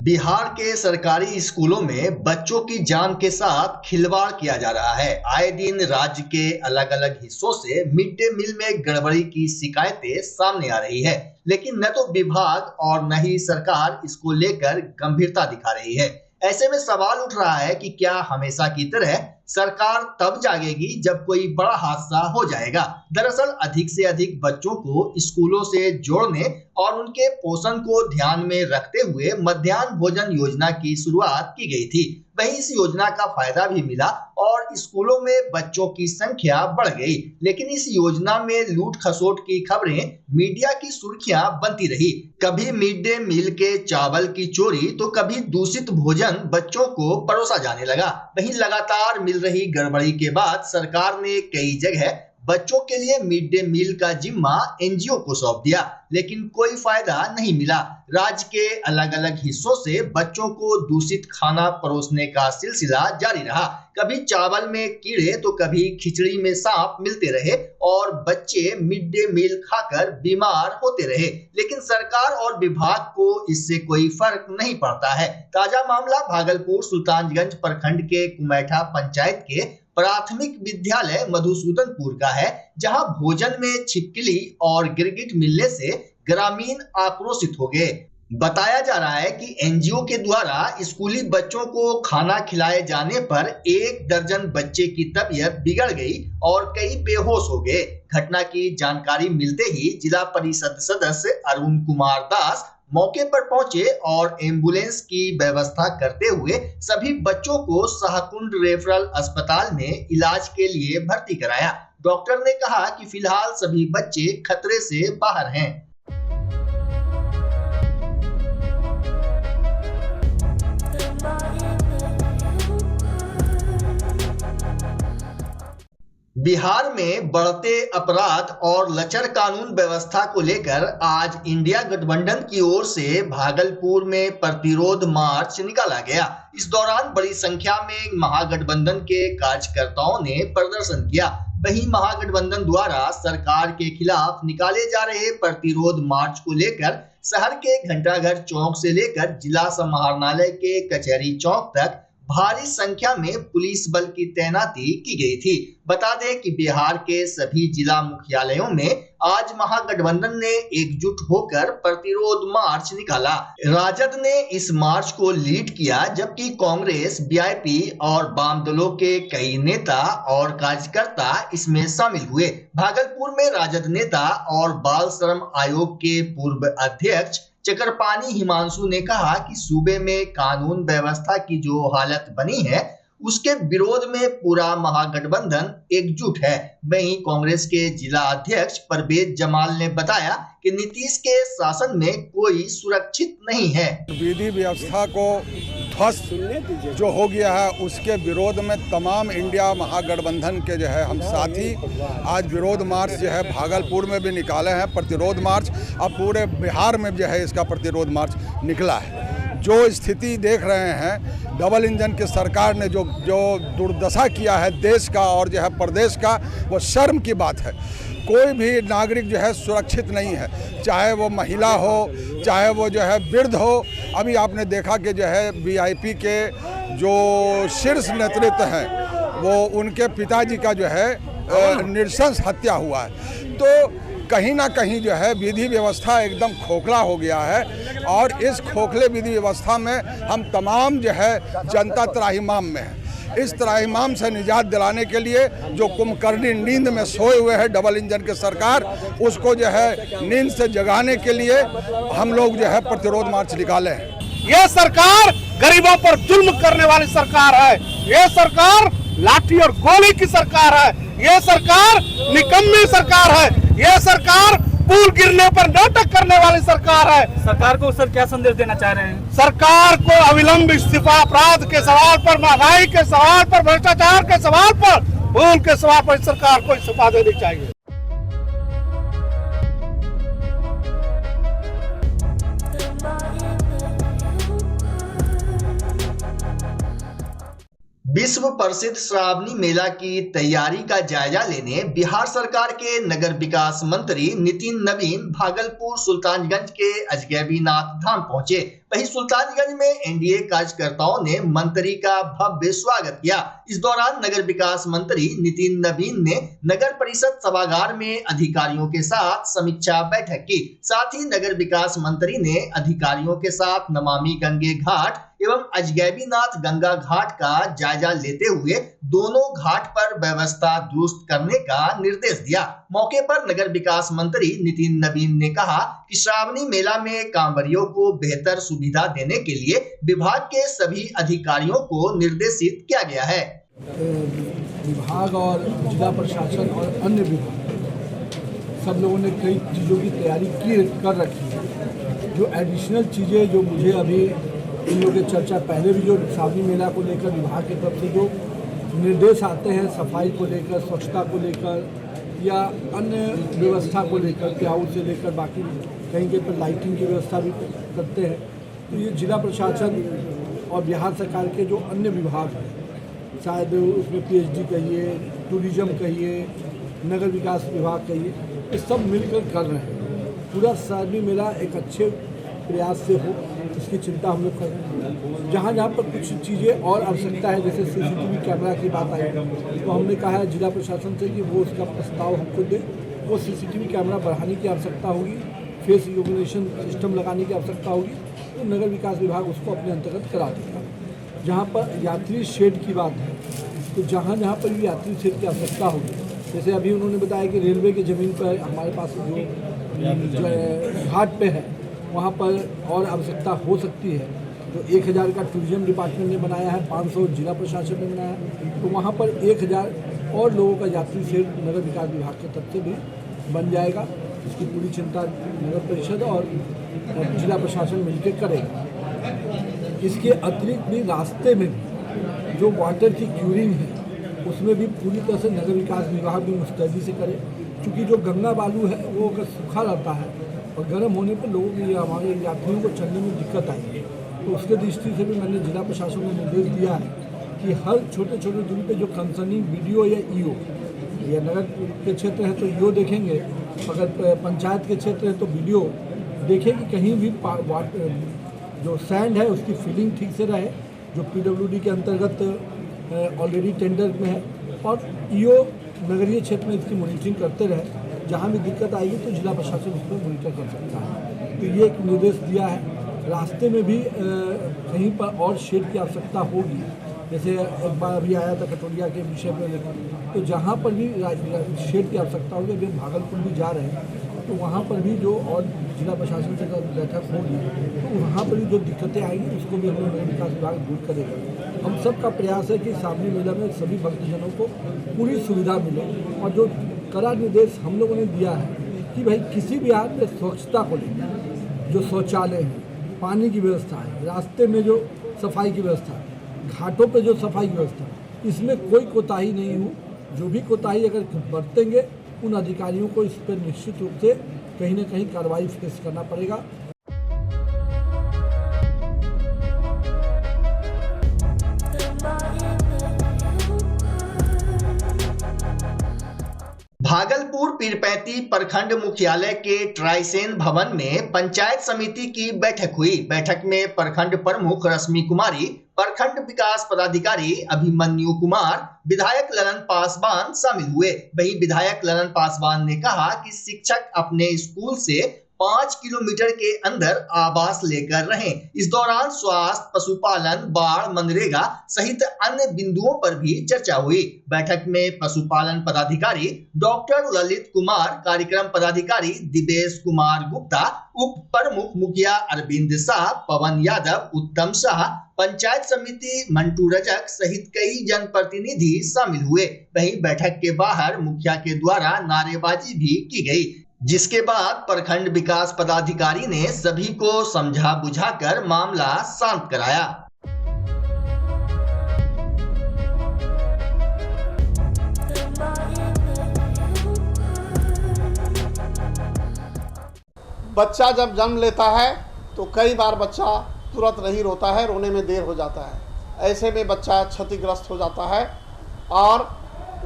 बिहार के सरकारी स्कूलों में बच्चों की जान के साथ खिलवाड़ किया जा रहा है। आए दिन राज्य के अलग अलग हिस्सों से मिड डे मील में गड़बड़ी की शिकायतें सामने आ रही है, लेकिन न तो विभाग और न ही सरकार इसको लेकर गंभीरता दिखा रही है। ऐसे में सवाल उठ रहा है कि क्या हमेशा की तरह सरकार तब जागेगी जब कोई बड़ा हादसा हो जाएगा। दरअसल अधिक से अधिक बच्चों को स्कूलों से जोड़ने और उनके पोषण को ध्यान में रखते हुए मध्याह्न भोजन योजना की शुरुआत की गई थी। वहीं इस योजना का फायदा भी मिला और स्कूलों में बच्चों की संख्या बढ़ गई, लेकिन इस योजना में लूट खसोट की खबरें मीडिया की सुर्खियां बनती रही। कभी मिड डे मील के चावल की चोरी तो कभी दूषित भोजन बच्चों को परोसा जाने लगा। वहीं लगातार मिल रही गड़बड़ी के बाद सरकार ने कई जगह बच्चों के लिए मिड डे मील का जिम्मा एनजीओ को सौंप दिया, लेकिन कोई फायदा नहीं मिला। राज्य के अलग अलग हिस्सों से बच्चों को दूषित खाना परोसने का सिलसिला जारी रहा। कभी चावल में कीड़े तो कभी खिचड़ी में सांप मिलते रहे और बच्चे मिड डे मील खाकर बीमार होते रहे, लेकिन सरकार और विभाग को इससे कोई फर्क नहीं पड़ता है। ताजा मामला भागलपुर सुल्तानगंज प्रखंड के कुमैठा पंचायत के प्राथमिक विद्यालय मधुसूदनपुर का है, जहां भोजन में छिपकली और गिरगिट मिलने से ग्रामीण आक्रोशित हो गए। बताया जा रहा है कि एनजीओ के द्वारा स्कूली बच्चों को खाना खिलाए जाने पर 1 दर्जन बच्चे की तबीयत बिगड़ गई और कई बेहोश हो गए। घटना की जानकारी मिलते ही जिला परिषद सदस्य अरुण कुमार दास मौके पर पहुंचे और एम्बुलेंस की व्यवस्था करते हुए सभी बच्चों को शाहकुंड रेफरल अस्पताल में इलाज के लिए भर्ती कराया। डॉक्टर ने कहा कि फिलहाल सभी बच्चे खतरे से बाहर हैं। बिहार में बढ़ते अपराध और लचर कानून व्यवस्था को लेकर आज इंडिया गठबंधन की ओर से भागलपुर में प्रतिरोध मार्च निकाला गया। इस दौरान बड़ी संख्या में महागठबंधन के कार्यकर्ताओं ने प्रदर्शन किया। वहीं महागठबंधन द्वारा सरकार के खिलाफ निकाले जा रहे प्रतिरोध मार्च को लेकर शहर के घंटाघर चौक से लेकर जिला समाहरणालय के कचहरी चौक तक भारी संख्या में पुलिस बल की तैनाती की गई थी। बता दें कि बिहार के सभी जिला मुख्यालयों में आज महागठबंधन ने एकजुट होकर प्रतिरोध मार्च निकाला। राजद ने इस मार्च को लीड किया, जबकि कांग्रेस, बीआईपी और वाम दलों के कई नेता और कार्यकर्ता इसमें शामिल हुए। भागलपुर में राजद नेता और बाल श्रम आयोग के पूर्व अध्यक्ष चक्रपाणी हिमांशु ने कहा कि सूबे में कानून व्यवस्था की जो हालत बनी है उसके विरोध में पूरा महागठबंधन एकजुट है। वहीं कांग्रेस के जिला अध्यक्ष परवेज जमाल ने बताया कि नीतीश के शासन में कोई सुरक्षित नहीं है। विधि व्यवस्था को ध्वस्त जो हो गया है उसके विरोध में तमाम इंडिया महागठबंधन के जो है हम साथी आज विरोध मार्च जो है भागलपुर में भी निकाले हैं, प्रतिरोध मार्च। अब पूरे बिहार में जो है इसका प्रतिरोध मार्च निकला है। जो स्थिति देख रहे हैं, डबल इंजन की सरकार ने जो दुर्दशा किया है देश का और जो है प्रदेश का, वो शर्म की बात है। कोई भी नागरिक जो है सुरक्षित नहीं है, चाहे वो महिला हो, चाहे वो जो है वृद्ध हो। अभी आपने देखा कि जो है वीआईपी के जो शीर्ष नेतृत्व हैं वो उनके पिताजी का जो है नृशंस हत्या हुआ है। तो कहीं ना कहीं जो है विधि व्यवस्था एकदम खोखला हो गया है और इस खोखले विधि व्यवस्था में हम तमाम जो है जनता त्राहिमाम में है। इस त्राहिमाम से निजात दिलाने के लिए जो कुंभकर्णी नींद में सोए हुए है डबल इंजन की सरकार, उसको जो है नींद से जगाने के लिए हम लोग जो है प्रतिरोध मार्च निकाले हैं। ये सरकार गरीबों पर जुल्म करने वाली सरकार है। ये सरकार लाठी और गोली की सरकार है। ये सरकार निकम्मी सरकार है। ये सरकार पुल गिरने पर नाटक करने वाली सरकार है। सरकार को सर क्या संदेश देना चाह रहे हैं? सरकार को अविलंब इस्तीफा, अपराध के सवाल पर, महंगाई के सवाल पर, भ्रष्टाचार के सवाल पर, पुल के सवाल पर सरकार को इस्तीफा देनी चाहिए। विश्व प्रसिद्ध श्रावणी मेला की तैयारी का जायजा लेने बिहार सरकार के नगर विकास मंत्री नितिन नवीन भागलपुर सुल्तानगंज के अजगैबीनाथ धाम पहुंचे। वहीं सुल्तानगंज में एनडीए कार्यकर्ताओं ने मंत्री का भव्य स्वागत किया। इस दौरान नगर विकास मंत्री नितिन नवीन ने नगर परिषद सभागार में अधिकारियों के साथ समीक्षा बैठक की। साथ ही नगर विकास मंत्री ने अधिकारियों के साथ नमामि गंगे घाट एवं अजगैबीनाथ गंगा घाट का जायजा लेते हुए दोनों घाट पर व्यवस्था दुरुस्त करने का निर्देश दिया। मौके पर नगर विकास मंत्री नितिन नवीन ने कहा कि श्रावणी मेला में कांवरियों को बेहतर सुविधा देने के लिए विभाग के सभी अधिकारियों को निर्देशित किया गया है। विभाग और जिला प्रशासन और अन्य विभाग सब लोगों ने कई चीज़ों की तैयारी कर रखी है। जो एडिशनल चीज़ें जो मुझे अभी इन लोगों की चर्चा पहले भी जो श्रावणी मेला को लेकर विभाग की तरफ से जो निर्देश आते हैं सफाई को लेकर, स्वच्छता को लेकर या अन्य व्यवस्था को लेकर, क्राउड से लेकर बाकी कहीं के पर लाइटिंग की व्यवस्था भी करते हैं। तो ये जिला प्रशासन और बिहार सरकार के जो अन्य विभाग हैं, शायद उसमें पीएचडी कहिए, टूरिज्म कहिए, नगर विकास विभाग कहिए, ये सब मिलकर कर रहे हैं। पूरा श्रावणी मेला एक अच्छे प्रयास से हो, इसकी चिंता हम लोग कर रहे हैं। जहाँ जहाँ पर कुछ चीज़ें और आवश्यकता है, जैसे सीसीटीवी कैमरा की बात आई, तो हमने कहा है जिला प्रशासन से कि वो उसका प्रस्ताव हमको दे। वो सीसीटीवी कैमरा बढ़ाने की आवश्यकता होगी, फेस रिकॉग्निशन सिस्टम लगाने की आवश्यकता होगी, तो नगर विकास विभाग उसको अपने अंतर्गत करा देगा। जहाँ पर यात्री शेड की बात है, तो जहाँ जहाँ पर भी यात्री शेड की आवश्यकता होगी, जैसे अभी उन्होंने बताया कि रेलवे की ज़मीन पर हमारे पास जो घाट पे है वहाँ पर और आवश्यकता हो सकती है। तो 1000 का टूरिज्म डिपार्टमेंट ने बनाया है, 500 जिला प्रशासन ने बनाया है, तो वहाँ पर 1000 और लोगों का यात्री शेड नगर विकास विभाग की तरफ से भी बन जाएगा। इसकी पूरी चिंता नगर परिषद और जिला प्रशासन मिलकर करेगा। इसके अतिरिक्त भी रास्ते में भी जो वाटर की क्यूरिंग है उसमें भी पूरी तरह से नगर विकास विभाग भी मुस्तैदी से करे, क्योंकि जो गंगा बालू है वो अगर सूखा रहता है और गर्म होने पर लोगों की हमारे यात्रियों को चलने में दिक्कत आएगी। तो उसके दृष्टि से भी मैंने जिला प्रशासन को निर्देश दिया है कि हर छोटे छोटे दूरी पे जो कंसर्निंग बीडीओ या ईओ, या नगर के क्षेत्र है तो ईओ देखेंगे, अगर पंचायत के क्षेत्र है तो बीडीओ देखें कि कहीं भी जो सैंड है उसकी फिलिंग ठीक से रहे, जो पीडब्ल्यूडी के अंतर्गत ऑलरेडी टेंडर में है, और ईओ नगरीय क्षेत्र में इसकी मॉनिटरिंग करते रहे। जहाँ भी दिक्कत आएगी तो जिला प्रशासन उस पर मॉनिटर कर सकता है। तो ये एक निर्देश दिया है। रास्ते में भी कहीं पर और शेड की आवश्यकता होगी, जैसे एक बार अभी आया था कटोरिया के विषय पर लेकर, तो जहाँ पर भी शेड की आवश्यकता होगी, अभी भागलपुर भी जा रहे हैं, तो वहाँ पर भी जो और जिला प्रशासन से बैठक होगी तो वहाँ पर भी जो दिक्कतें आएंगी उसको भी हम लोग नगर विकास विभाग दूर करेगा। हम सब का प्रयास है कि श्रावणी मेला में सभी भक्तजनों को पूरी सुविधा मिले, और जो कड़ा निर्देश हम लोगों ने दिया है कि भाई किसी भी हाल में स्वच्छता को लेकर, जो शौचालय है, पानी की व्यवस्था है, रास्ते में जो सफाई की व्यवस्था है, घाटों पे जो सफाई की व्यवस्था है, इसमें कोई कोताही नहीं हो। जो भी कोताही अगर बरतेंगे उन अधिकारियों को इस पर निश्चित रूप से कहीं ना कहीं कार्रवाई फेस करना पड़ेगा। भागलपुर पीरपैंती प्रखंड मुख्यालय के ट्राइसेन भवन में पंचायत समिति की बैठक हुई। बैठक में प्रखंड प्रमुख रश्मि कुमारी, प्रखंड विकास पदाधिकारी अभिमन्यु कुमार, विधायक ललन पासवान शामिल हुए। वहीं विधायक ललन पासवान ने कहा कि शिक्षक अपने स्कूल से 5 किलोमीटर के अंदर आवास लेकर रहें। इस दौरान स्वास्थ्य, पशुपालन, बाढ़, मनरेगा सहित अन्य बिंदुओं पर भी चर्चा हुई। बैठक में पशुपालन पदाधिकारी डॉक्टर ललित कुमार, कार्यक्रम पदाधिकारी दिवेश कुमार गुप्ता, उप प्रमुख मुखिया अरविंद शाह, पवन यादव, उत्तम शाह, पंचायत समिति मंटू रजक सहित कई जनप्रतिनिधि शामिल हुए। वहीं बैठक के बाहर मुखिया के द्वारा नारेबाजी भी की गई, जिसके बाद प्रखंड विकास पदाधिकारी ने सभी को समझा बुझाकर मामला शांत कराया। बच्चा जब जन्म लेता है तो कई बार बच्चा तुरंत नहीं रोता है, रोने में देर हो जाता है। ऐसे में बच्चा क्षतिग्रस्त हो जाता है और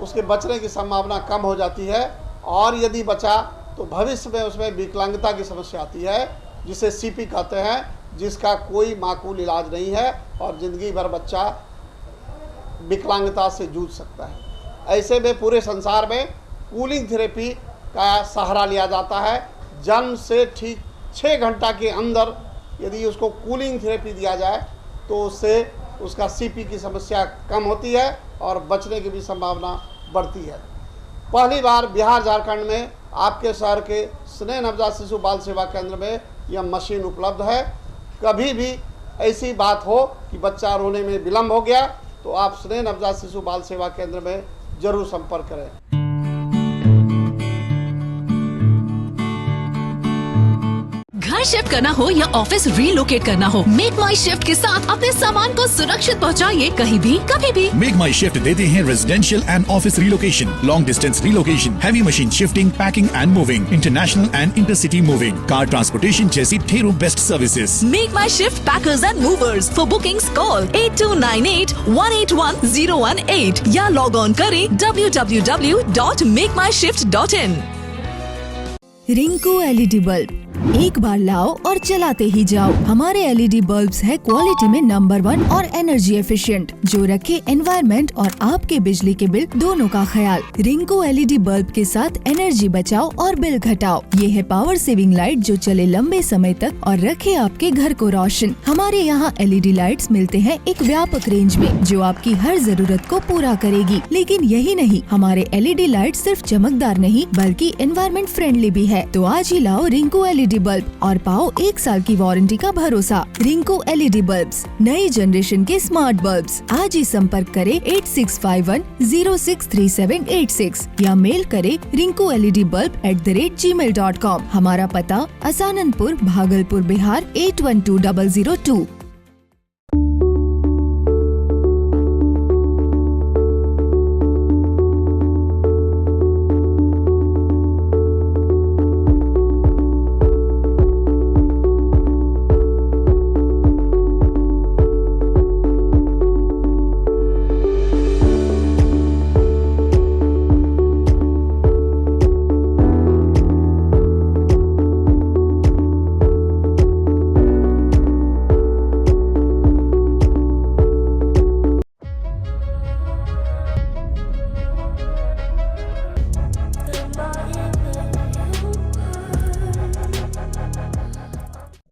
उसके बचने की संभावना कम हो जाती है, और यदि बचा तो भविष्य में उसमें विकलांगता की समस्या आती है, जिसे सीपी कहते हैं, जिसका कोई माकूल इलाज नहीं है और ज़िंदगी भर बच्चा विकलांगता से जूझ सकता है। ऐसे में पूरे संसार में कूलिंग थेरेपी का सहारा लिया जाता है। जन्म से ठीक 6 घंटा के अंदर यदि उसको कूलिंग थेरेपी दिया जाए तो उससे उसका सीपी की समस्या कम होती है और बचने की भी संभावना बढ़ती है। पहली बार बिहार झारखंड में आपके शहर के स्नेह नवजात शिशु बाल सेवा केंद्र में यह मशीन उपलब्ध है। कभी भी ऐसी बात हो कि बच्चा रोने में विलम्ब हो गया तो आप स्नेह नवजात शिशु बाल सेवा केंद्र में जरूर संपर्क करें। घर शिफ्ट करना हो या ऑफिस रीलोकेट करना हो, मेक माई शिफ्ट के साथ अपने सामान को सुरक्षित पहुंचाइए कहीं भी कभी भी। मेक माई शिफ्ट देते हैं residential and office relocation, long distance relocation, heavy machine shifting, packing and moving, international and intercity moving, car transportation जैसी ढेरों best services. Make my shift packers and movers. For bookings call 8298-181-018 या log on करें www.makemyshift.in। Rinku LED bulb एक बार लाओ और चलाते ही जाओ। हमारे एलईडी बल्ब्स है क्वालिटी में नंबर 1 और एनर्जी एफिशिएंट, जो रखे एनवायरनमेंट और आपके बिजली के बिल दोनों का ख्याल। रिंकू एलईडी बल्ब के साथ एनर्जी बचाओ और बिल घटाओ। ये है पावर सेविंग लाइट जो चले लंबे समय तक और रखे आपके घर को रोशन। हमारे यहाँ एलईडी लाइट्स मिलते हैं एक व्यापक रेंज में जो आपकी हर जरूरत को पूरा करेगी। लेकिन यही नहीं, हमारे एलईडी लाइट सिर्फ चमकदार नहीं बल्कि एनवायरनमेंट फ्रेंडली भी है। तो आज ही लाओ रिंकू एलईडी बल्ब और पाओ 1 साल की वारंटी का भरोसा। रिंकू एलईडी बल्ब्स, नई जनरेशन के स्मार्ट बल्ब्स। आज ही संपर्क करें 8651063786 या मेल करें rinku.led.bulb@gmail.com। हमारा पता असाननपुर, भागलपुर, बिहार 812002।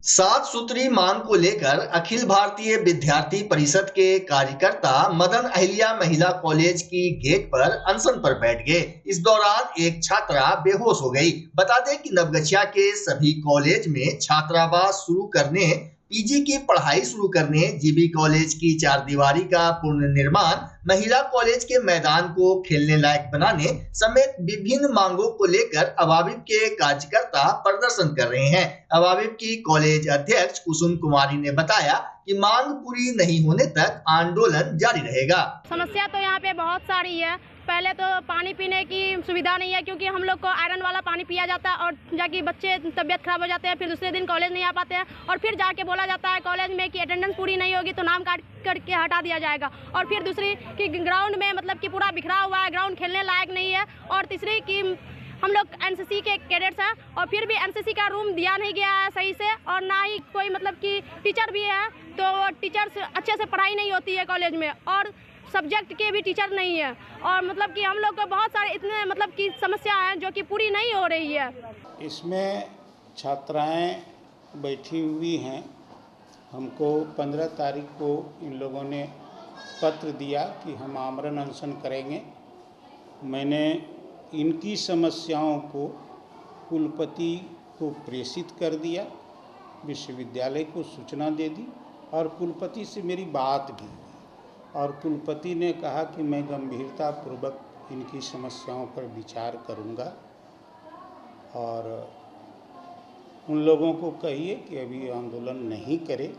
सात सूत्री मांग को लेकर अखिल भारतीय विद्यार्थी परिषद के कार्यकर्ता मदन अहिल्या महिला कॉलेज की गेट पर अनशन पर बैठ गए। इस दौरान एक छात्रा बेहोश हो गई। बता दें कि नवगछिया के सभी कॉलेज में छात्रावास शुरू करने, पीजी की पढ़ाई शुरू करने, जीबी कॉलेज की 4 दीवारी का पुनर्निर्माण, महिला कॉलेज के मैदान को खेलने लायक बनाने समेत विभिन्न मांगों को लेकर अवाविप के कार्यकर्ता प्रदर्शन कर रहे हैं। अवाविप की कॉलेज अध्यक्ष कुसुम कुमारी ने बताया कि मांग पूरी नहीं होने तक आंदोलन जारी रहेगा। समस्या तो यहाँ पे बहुत सारी है। पहले तो पानी पीने की सुविधा नहीं है, क्योंकि हम लोग को आयरन वाला पानी पिया जाता है और जाके बच्चे तबियत खराब हो जाते हैं, फिर दूसरे दिन कॉलेज नहीं आ पाते हैं और फिर जाके बोला जाता है कॉलेज में कि अटेंडेंस पूरी नहीं होगी तो नाम काट करके हटा दिया जाएगा। और फिर दूसरी कि ग्राउंड में मतलब कि पूरा बिखरा हुआ है, ग्राउंड खेलने लायक नहीं है। और तीसरी कि हम लोग एनसीसी के कैडेट्स हैं और फिर भी एनसीसी का रूम दिया नहीं गया है सही से, और ना ही कोई मतलब कि टीचर भी है तो टीचर्स अच्छे से पढ़ाई नहीं होती है कॉलेज में, और सब्जेक्ट के भी टीचर नहीं है। और मतलब कि हम लोग को बहुत सारे इतने मतलब कि समस्या है जो कि पूरी नहीं हो रही है। इसमें छात्राएं बैठी हुई हैं। हमको 15 तारीख को इन लोगों ने पत्र दिया कि हम आमरण अनशन करेंगे। मैंने इनकी समस्याओं को कुलपति को प्रेषित कर दिया, विश्वविद्यालय को सूचना दे दी और कुलपति से मेरी बात भी, और कुलपति ने कहा कि मैं गंभीरतापूर्वक इनकी समस्याओं पर विचार करूंगा और उन लोगों को कहिए कि अभी आंदोलन नहीं करे,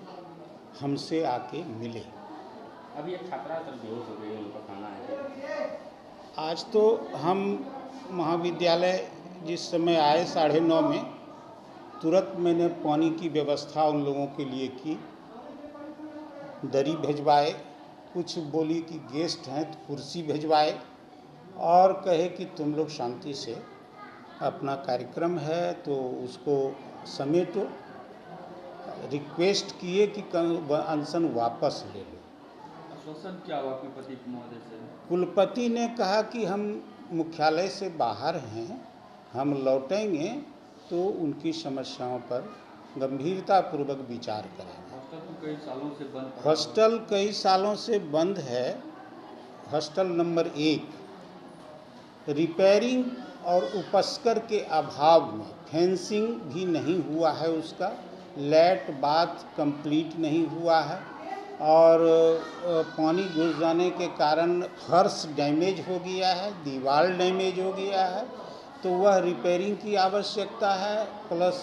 हमसे आके मिले। अभी एक छात्रा बेहोश हो गई, उनका खाना है। आज तो हम महाविद्यालय जिस समय आए 9:30 में, तुरंत मैंने पानी की व्यवस्था उन लोगों के लिए की, दरी भिजवाए, कुछ बोली कि गेस्ट हैं तो कुर्सी भिजवाए और कहे कि तुम लोग शांति से अपना कार्यक्रम है तो उसको समेटो। रिक्वेस्ट किए कि अनशन वापस ले लो। आश्वासन क्या हुआ कुलपति महोदय से? कुलपति ने कहा कि हम मुख्यालय से बाहर हैं, हम लौटेंगे तो उनकी समस्याओं पर गंभीरतापूर्वक विचार करेंगे। हॉस्टल तो कई सालों से बंद, हॉस्टल कई सालों से बंद है। हॉस्टल नंबर 1 रिपेयरिंग और उपस्कर के अभाव में फेंसिंग भी नहीं हुआ है, उसका लैट बाथ कंप्लीट नहीं हुआ है और पानी घुस जाने के कारण फर्श डैमेज हो गया है, दीवार डैमेज हो गया है, तो वह रिपेयरिंग की आवश्यकता है, प्लस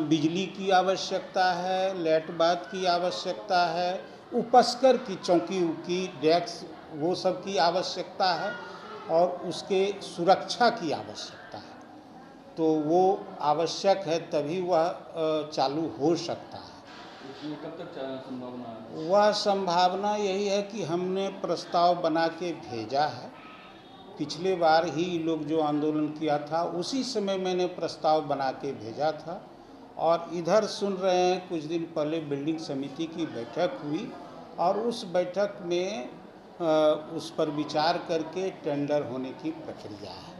बिजली की आवश्यकता है, लैट बाथ की आवश्यकता है, उपस्कर की चौकी की डेस्क वो सब की आवश्यकता है और उसके सुरक्षा की आवश्यकता है। तो वो आवश्यक है तभी वह चालू हो सकता है। कब तक संभावना है? वह संभावना यही है कि हमने प्रस्ताव बना के भेजा है। पिछले बार ही लोग जो आंदोलन किया था उसी समय मैंने प्रस्ताव बना के भेजा था और इधर सुन रहे हैं कुछ दिन पहले बिल्डिंग समिति की बैठक हुई और उस बैठक में उस पर विचार करके टेंडर होने की प्रक्रिया है।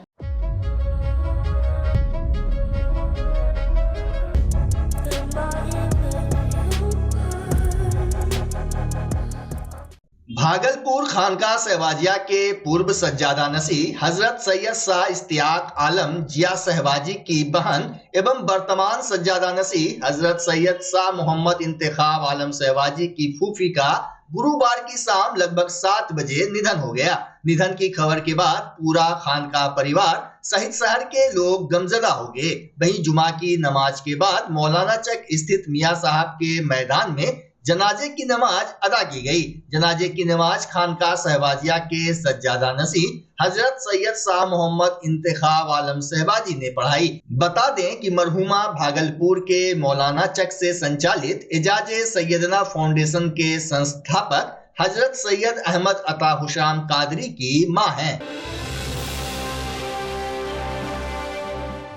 भागलपुर खानका सहबाजिया के पूर्व सज्जादा नसी हजरत सैयद शाह इश्तियाक आलम जिया सहबाजी की बहन एवं वर्तमान सज्जादा नसी हजरत सैयद शाह मोहम्मद इंतखाब आलम सहबाजी की फूफी का गुरुवार की शाम लगभग 7 बजे निधन हो गया। निधन की खबर के बाद पूरा खानका परिवार सहित शहर के लोग गमजदा हो गए। वहीं जुमा की नमाज के बाद मौलाना चक स्थित मियां साहब के मैदान में जनाजे की नमाज अदा की गई। जनाजे की नमाज खानका सहबाजिया के सज्जादा नसी हजरत सैयद शाह मोहम्मद इंतखाब आलम सहबाजी ने पढ़ाई। बता दें कि मरहुमा भागलपुर के मौलाना चक से संचालित एजाजे सैयदना फाउंडेशन के संस्थापक हजरत सैयद अहमद अता हुशाम कादरी की मां हैं।